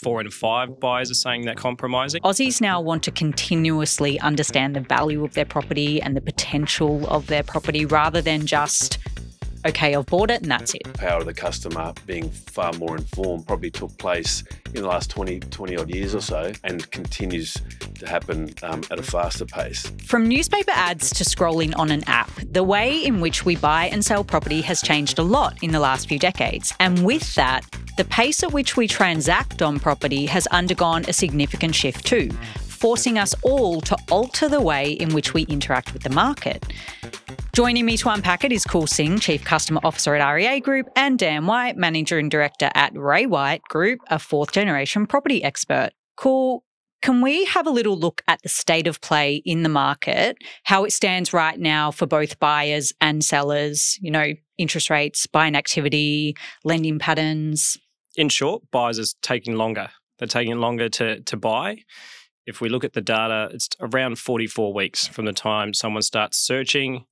4 in 5 buyers are saying they're compromising. Aussies now want to continuously understand the value of their property and the potential of their property rather than just, okay, I've bought it and that's it. The power of the customer being far more informed probably took place in the last 20 odd years or so and continues to happen at a faster pace. From newspaper ads to scrolling on an app, the way in which we buy and sell property has changed a lot in the last few decades. And with that, the pace at which we transact on property has undergone a significant shift too, forcing us all to alter the way in which we interact with the market. Joining me to unpack it is Kul Singh, Chief Customer Officer at REA Group, and Dan White, Managing Director at REA Group, a fourth-generation property expert. Kul, can we have a little look at the state of play in the market, how it stands right now for both buyers and sellers, interest rates, buying activity, lending patterns? In short, buyers are taking longer. They're taking longer to buy. If we look at the data, it's around 44 weeks from the time someone starts searching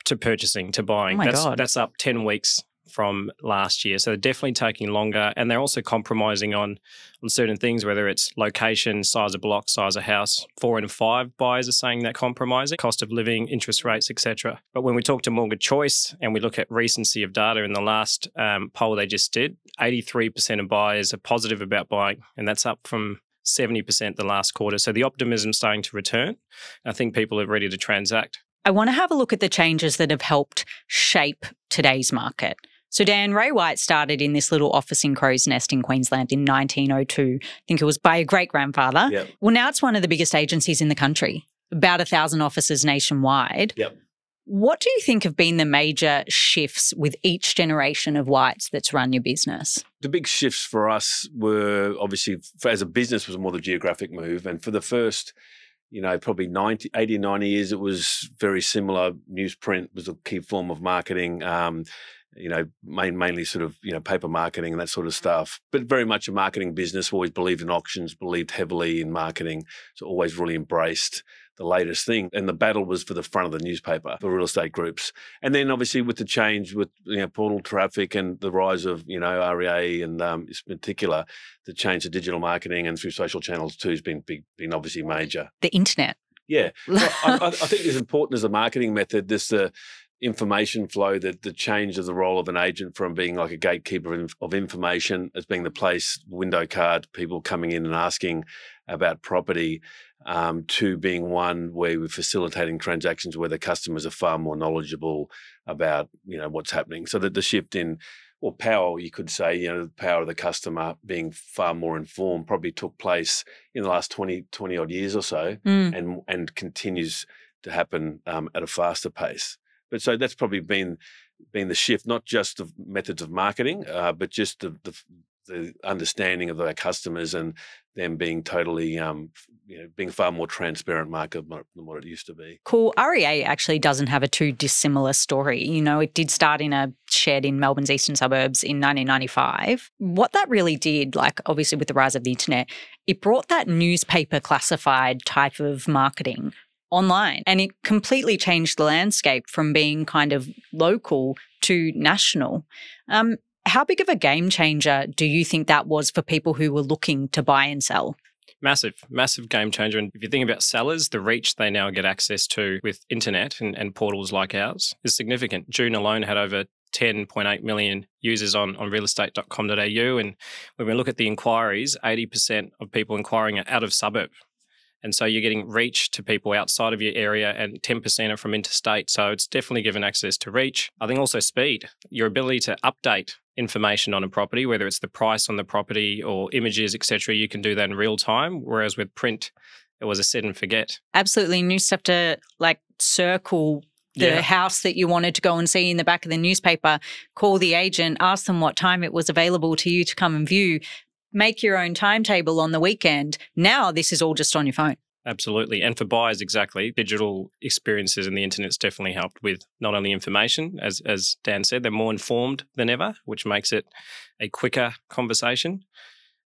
to purchasing, to buying. Oh my God. That's up 10 weeks from last year. So they're definitely taking longer, and they're also compromising on certain things, whether it's location, size of block, size of house. 4 in 5 buyers are saying they're compromising, cost of living, interest rates, etc. But when we talk to Mortgage Choice and we look at recency of data in the last poll they just did, 83% of buyers are positive about buying, and that's up from 70% the last quarter. So the optimism's starting to return. I think people are ready to transact. I want to have a look at the changes that have helped shape today's market. So Dan, Ray White started in this little office in Crow's Nest in Queensland in 1902. I think it was by a great-grandfather. Yep. Well, now it's one of the biggest agencies in the country, about 1,000 offices nationwide. Yep. What do you think have been the major shifts with each generation of Whites that's run your business? The big shifts for us were obviously, as a business, was more the geographic move. And for the first, probably 80, 90 years, it was very similar. Newsprint was a key form of marketing, mainly sort of, paper marketing and that sort of stuff. But very much a marketing business, always believed in auctions, believed heavily in marketing. So always really embraced the latest thing. And the battle was for the front of the newspaper for real estate groups. And then obviously with the change with portal traffic and the rise of REA and in particular, the change to digital marketing and through social channels too has been obviously major. The internet. Yeah. Well, I think as important as the marketing method, the information flow, that the change of the role of an agent from being like a gatekeeper of information as being the place, window card, people coming in and asking about property, to being one where we're facilitating transactions where the customers are far more knowledgeable about, what's happening. So that the shift in, or power, you could say, the power of the customer being far more informed probably took place in the last 20 odd years or so and continues to happen at a faster pace. But so that's probably been the shift, not just of methods of marketing, but just the understanding of their customers and them being totally, being far more transparent market than what it used to be. Cool. REA actually doesn't have a too dissimilar story. It did start in a shed in Melbourne's eastern suburbs in 1995. What that really did, obviously with the rise of the internet, it brought that newspaper classified type of marketing online, and it completely changed the landscape from being kind of local to national. How big of a game changer do you think that was for people who were looking to buy and sell? Massive game changer. And if you think about sellers, the reach they now get access to with internet and portals like ours is significant. June alone had over 10.8 million users on realestate.com.au. And when we look at the inquiries, 80% of people inquiring are out of suburb. And so you're getting reach to people outside of your area, and 10% are from interstate. So it's definitely given access to reach. I think also speed, your ability to update information on a property, whether it's the price on the property or images, etc. You can do that in real time. Whereas with print, it was a set and forget. Absolutely. And you used to have to circle the house that you wanted to go and see in the back of the newspaper, call the agent, ask them what time it was available to you to come and view. Make your own timetable on the weekend. Now this is all just on your phone. Absolutely. And for buyers, exactly. Digital experiences and the internet's definitely helped with not only information, as Dan said, they're more informed than ever, which makes it a quicker conversation.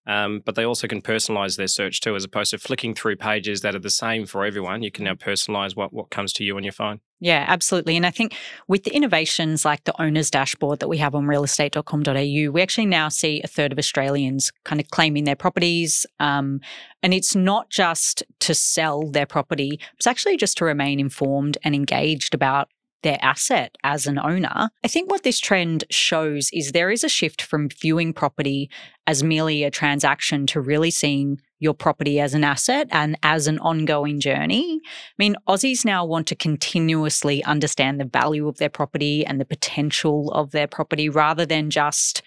But they also can personalize their search too, as opposed to flicking through pages that are the same for everyone. You can now personalize what comes to you on your phone. Yeah, absolutely. And I think with the innovations like the owner's dashboard that we have on realestate.com.au, we actually now see a third of Australians kind of claiming their properties. And it's not just to sell their property, it's actually just to remain informed and engaged about their asset as an owner. I think what this trend shows is there is a shift from viewing property as merely a transaction to really seeing your property as an asset and as an ongoing journey. I mean, Aussies now want to continuously understand the value of their property and the potential of their property rather than just,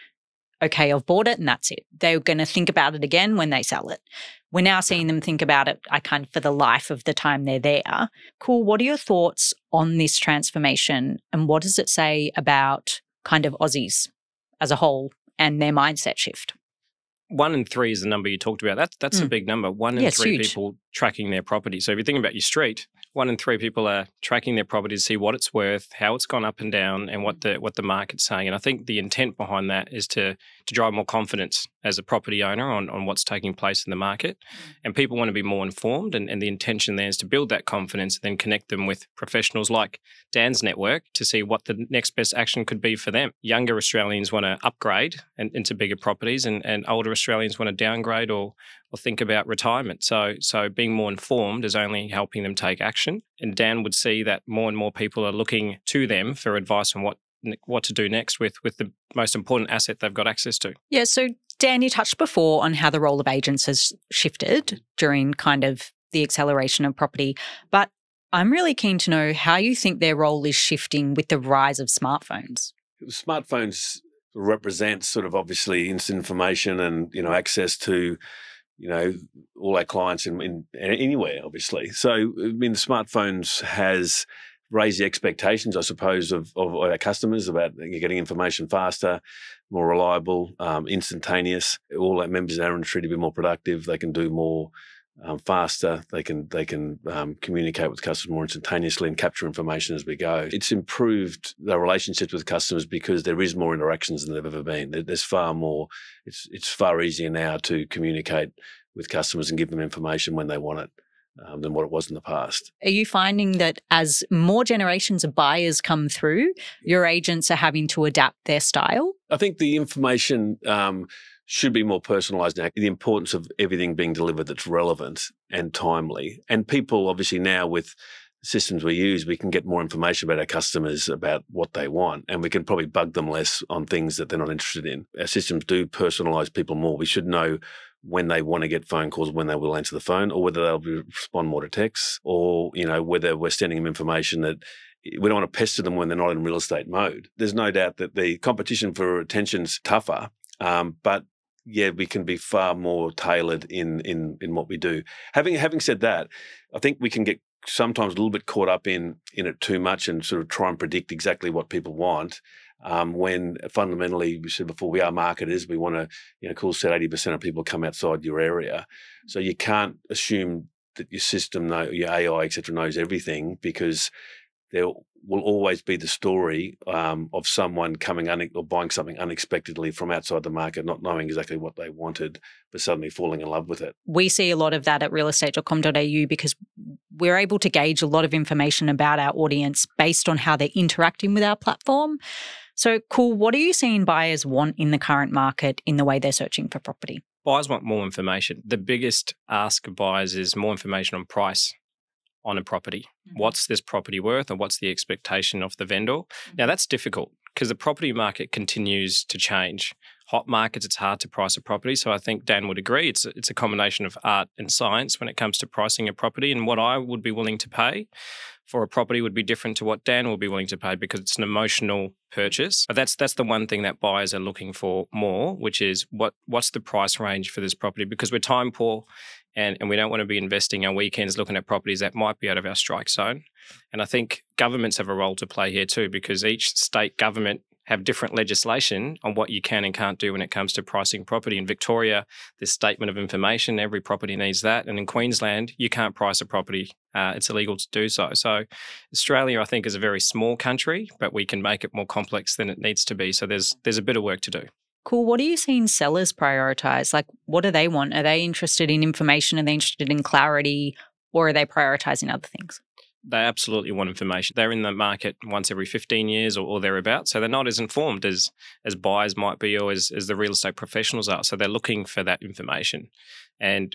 okay, I've bought it and that's it. They're going to think about it again when they sell it. We're now seeing them think about it for the life of the time they're there. Kul, what are your thoughts on this transformation and what does it say about kind of Aussies as a whole and their mindset shift? 1 in 3 is the number you talked about. That's a big number. 1 in 3 people tracking their property. So if you think about your street, 1 in 3 people are tracking their property to see what it's worth, how it's gone up and down, and what the market's saying. And I think the intent behind that is to drive more confidence as a property owner on what's taking place in the market. And people want to be more informed, and the intention there is to build that confidence and then connect them with professionals like Dan's network to see what the next best action could be for them. Younger Australians want to upgrade into bigger properties, and older Australians want to downgrade or think about retirement. So being more informed is only helping them take action. And Dan would see that more and more people are looking to them for advice on what to do next with the most important asset they've got access to. Yeah, so Dan, you touched before on how the role of agents has shifted during kind of the acceleration of property, but I'm really keen to know how you think their role is shifting with the rise of smartphones. Smartphones represent sort of obviously instant information and, access to, all our clients in anywhere, obviously. So, I mean, the smartphones has raised the expectations, I suppose, of our customers about getting information faster, more reliable, instantaneous. All our members in our industry to be more productive. They can do more faster. They can communicate with customers more instantaneously and capture information as we go. It's improved the relationships with customers because there is more interactions than there have ever been. There's far more. It's far easier now to communicate with customers and give them information when they want it than what it was in the past. Are you finding that as more generations of buyers come through, your agents are having to adapt their style? I think the information should be more personalised now. The importance of everything being delivered that's relevant and timely. And people, obviously now with systems we use, we can get more information about our customers, about what they want, and we can probably bug them less on things that they're not interested in. Our systems do personalise people more. We should know when they want to get phone calls, when they will answer the phone, or whether they'll respond more to texts, or, whether we're sending them information that we don't want to pester them when they're not in real estate mode. There's no doubt that the competition for attention's tougher, but yeah, we can be far more tailored in what we do. Having said that, I think we can get sometimes a little bit caught up in it too much and sort of try and predict exactly what people want. When fundamentally, we said before, we are marketers. We want to, Kul said 80% of people come outside your area. So you can't assume that your system, your AI, et cetera, knows everything, because there will always be the story of someone coming or buying something unexpectedly from outside the market, not knowing exactly what they wanted, but suddenly falling in love with it. We see a lot of that at realestate.com.au because we're able to gauge a lot of information about our audience based on how they're interacting with our platform. So, Kul, what are you seeing buyers want in the current market in the way they're searching for property? Buyers want more information. The biggest ask of buyers is more information on price on a property. What's this property worth, and what's the expectation of the vendor? Now, that's difficult because the property market continues to change. Hot markets, it's hard to price a property. So I think Dan would agree. It's a combination of art and science when it comes to pricing a property, and what I would be willing to pay for a property would be different to what Dan will be willing to pay because it's an emotional purchase. But that's the one thing that buyers are looking for more, which is what's the price range for this property, because we're time poor and we don't want to be investing our weekends looking at properties that might be out of our strike zone. And I think governments have a role to play here too, because each state government have different legislation on what you can and can't do when it comes to pricing property. In Victoria, there's statement of information. Every property needs that. And in Queensland, you can't price a property. It's illegal to do so. So Australia, I think, is a very small country, but we can make it more complex than it needs to be. So there's a bit of work to do. Cool. What are you seeing sellers prioritize? Like, what do they want? Are they interested in information? Are they interested in clarity? Or are they prioritizing other things? They absolutely want information. They're in the market once every 15 years or thereabouts. So they're not as informed as buyers might be or as the real estate professionals are. So they're looking for that information. And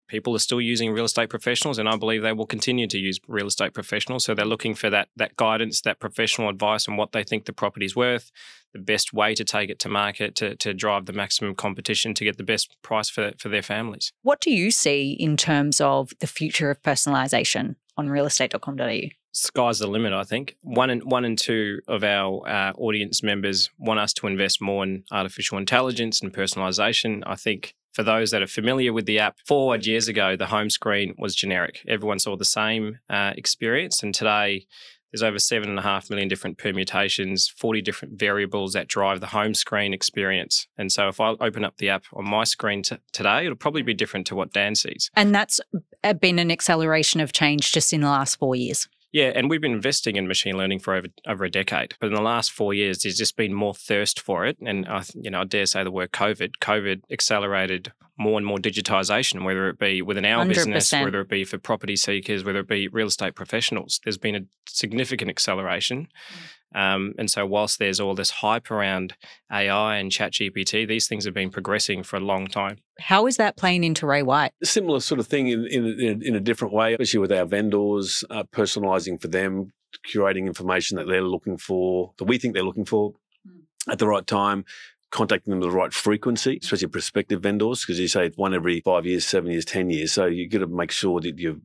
people are still using real estate professionals, and I believe they will continue to use real estate professionals. So they're looking for that guidance, that professional advice on what they think the property's worth, the best way to take it to market, to drive the maximum competition, to get the best price for their families. What do you see in terms of the future of personalisation on realestate.com.au? Sky's the limit, I think. One and two of our audience members want us to invest more in artificial intelligence and personalisation. I think for those that are familiar with the app, 4 odd years ago, the home screen was generic. Everyone saw the same experience. And today, there's over 7.5 million different permutations, 40 different variables that drive the home screen experience. And so if I open up the app on my screen today, it'll probably be different to what Dan sees. And that's been an acceleration of change just in the last 4 years. Yeah, and we've been investing in machine learning for over a decade. But in the last 4 years, there's just been more thirst for it. And I dare say the word COVID. COVID accelerated more and more digitization, whether it be within our 100%. business, whether it be for property seekers, whether it be real estate professionals. There's been a significant acceleration. And so whilst there's all this hype around AI and ChatGPT, these things have been progressing for a long time. How is that playing into Ray White? A similar sort of thing in a different way, especially with our vendors, personalising for them, curating information that they're looking for, that we think they're looking for at the right time, contacting them with the right frequency, especially prospective vendors, because you say it's one every 5 years, 7 years, 10 years. So you've got to make sure that you're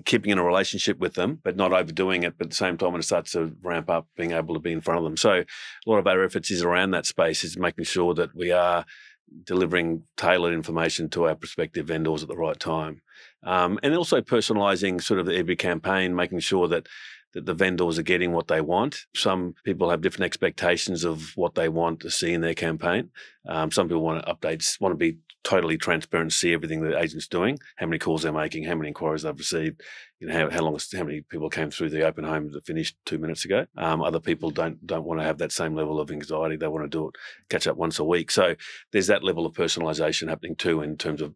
keeping in a relationship with them, but not overdoing it. But at the same time, when it starts to ramp up, being able to be in front of them. So a lot of our efforts is around that space, is making sure that we are delivering tailored information to our prospective vendors at the right time. And also personalising sort of every campaign, making sure that the vendors are getting what they want. Some people have different expectations of what they want to see in their campaign. Some people want updates, want to be totally transparent, see everything the agent's doing, how many calls they're making, how many inquiries they've received, how many people came through the open home that finished 2 minutes ago. Other people don't want to have that same level of anxiety. They want to do it, catch up once a week. So there's that level of personalisation happening too, in terms of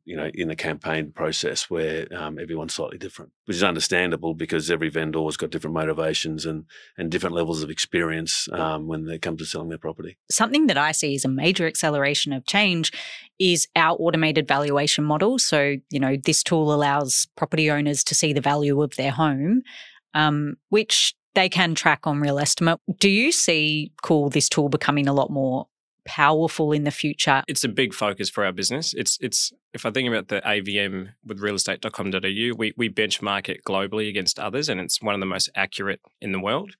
in the campaign process, where everyone's slightly different, which is understandable because every vendor has got different motivations and different levels of experience when it comes to selling their property. Something that I see as a major acceleration of change is our automated valuation model. So, this tool allows property owners to see the value of their home, which they can track on Real Estimate. Do you see, this tool becoming a lot more powerful in the future? It's a big focus for our business. It's if I think about the AVM with realestate.com.au, we benchmark it globally against others, and it's one of the most accurate in the world.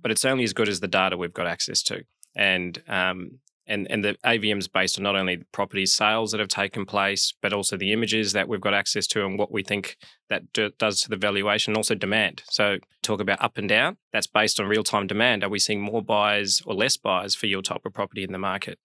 But it's only as good as the data we've got access to. And the AVM is based on not only the property sales that have taken place, but also the images that we've got access to and what we think that does to the valuation, and also demand. So talk about up and down, that's based on real-time demand. Are we seeing more buyers or less buyers for your type of property in the market?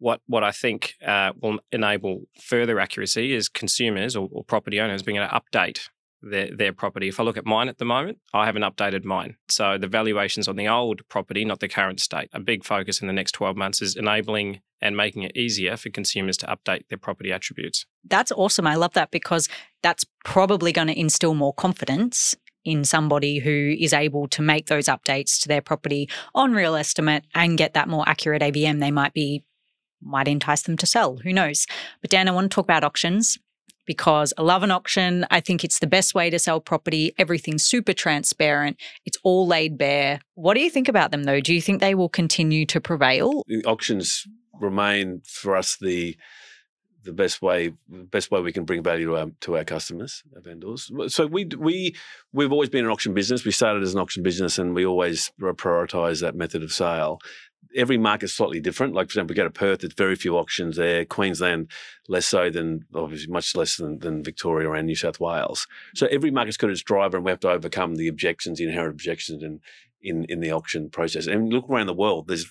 What I think will enable further accuracy is consumers or property owners being able to update their property. If I look at mine at the moment, I haven't updated mine. So the valuations on the old property, not the current state. A big focus in the next 12 months is enabling and making it easier for consumers to update their property attributes. That's awesome. I love that, because that's probably going to instill more confidence in somebody who is able to make those updates to their property on Real Estimate and get that more accurate AVM. They might entice them to sell. Who knows? But Dan, I want to talk about auctions, because I love an auction. I think it's the best way to sell property. Everything's super transparent. It's all laid bare. What do you think about them, though? Do you think they will continue to prevail? The auctions remain for us the best way we can bring value to our customers, our vendors. So we've always been an auction business. We started as an auction business, and we always prioritise that method of sale. Every market's slightly different. Like, for example, we go to Perth, there's very few auctions there. Queensland, less so than, obviously, much less than Victoria and New South Wales. So every market's got its driver, and we have to overcome the inherent objections in the auction process. And look around the world, there's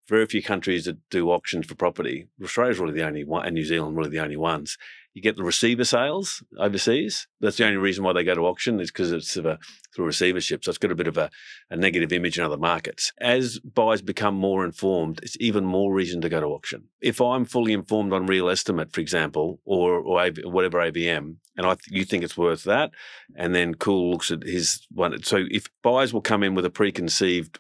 very few countries that do auctions for property. Australia's really the only one, and New Zealand really the only ones. You get the receiver sales overseas. That's the only reason why they go to auction is because it's through receivership. So it's got a bit of a negative image in other markets. As buyers become more informed, it's even more reason to go to auction. If I'm fully informed on Real Estimate, for example, or whatever AVM, and you think it's worth that, and then Kul looks at his one. So if buyers will come in with a preconceived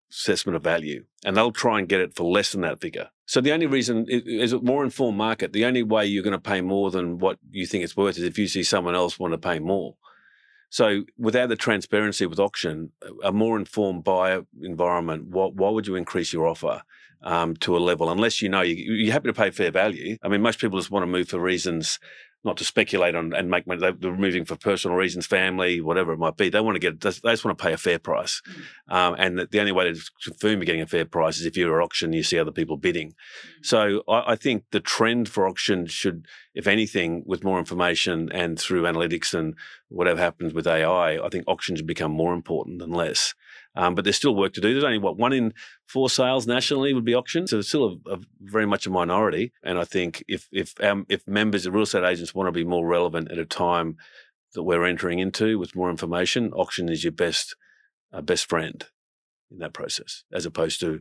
assessment of value, and they'll try and get it for less than that figure. So the only reason is a more informed market. The only way you're going to pay more than what you think it's worth is if you see someone else want to pay more. So without the transparency with auction, a more informed buyer environment, why would you increase your offer to a level unless you know you're happy to pay fair value? I mean, most people just want to move for reasons, not to speculate on and make money. They're moving for personal reasons, family, whatever it might be. They want to they just want to pay a fair price. And the only way to confirm you're getting a fair price is if you're at auction, you see other people bidding. So I think the trend for auction should, if anything, with more information and through analytics and whatever happens with AI, I think auctions have become more important than less. But there's still work to do. There's only, 1 in 4 sales nationally would be auctions. So it's still very much a minority. And I think if members of real estate agents want to be more relevant at a time that we're entering into with more information, auction is your best friend in that process, as opposed to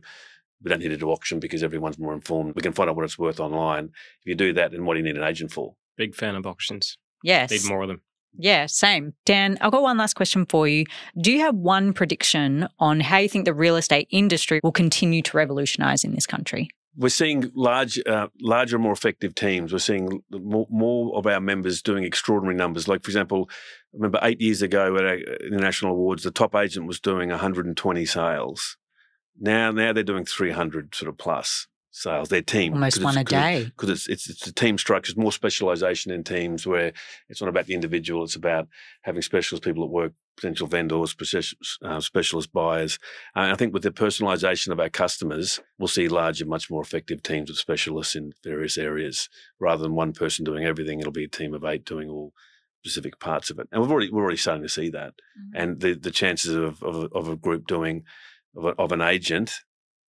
we don't need to do auction because everyone's more informed. We can find out what it's worth online. If you do that, then what do you need an agent for? Big fan of auctions. Yes. Need more of them. Yeah, same. Dan, I've got one last question for you. Do you have one prediction on how you think the real estate industry will continue to revolutionise in this country? We're seeing larger, more effective teams. We're seeing more of our members doing extraordinary numbers. Like, for example, I remember 8 years ago at our International Awards, the top agent was doing 120 sales. Now they're doing 300 sort of plus sales. Their team. Almost one a day. Because it's a team structure, more specialisation in teams where it's not about the individual, it's about having specialist people at work, potential vendors, specialist buyers. And I think with the personalisation of our customers, we'll see larger, much more effective teams of specialists in various areas. Rather than one person doing everything, it'll be a team of 8 doing all specific parts of it. And we're already starting to see that. Mm-hmm. And the chances of a group doing, of an agent,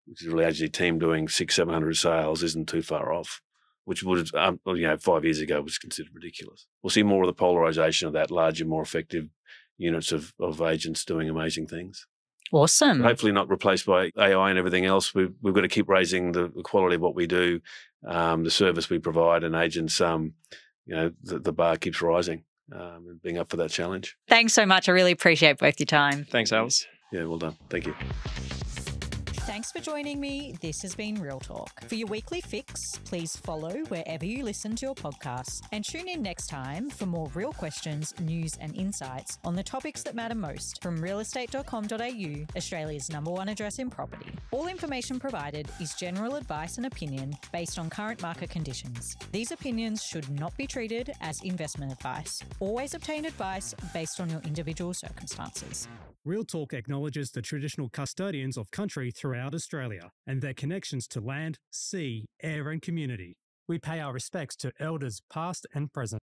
which is a really agency team doing 600-700 sales, isn't too far off, which would 5 years ago was considered ridiculous. We'll see more of the polarisation of that larger, more effective units of agents doing amazing things. Awesome. But hopefully not replaced by AI and everything else. We've got to keep raising the quality of what we do, the service we provide, and agents. The bar keeps rising, and being up for that challenge. Thanks so much. I really appreciate both your time. Thanks, Alice. Yeah, well done. Thank you. Thanks for joining me. This has been Real Talk. For your weekly fix, please follow wherever you listen to your podcasts and tune in next time for more real questions, news and insights on the topics that matter most from realestate.com.au, Australia's #1 address in property. All information provided is general advice and opinion based on current market conditions. These opinions should not be treated as investment advice. Always obtain advice based on your individual circumstances. Real Talk acknowledges the traditional custodians of country throughout Australia and their connections to land, sea, air and community. We pay our respects to elders past and present.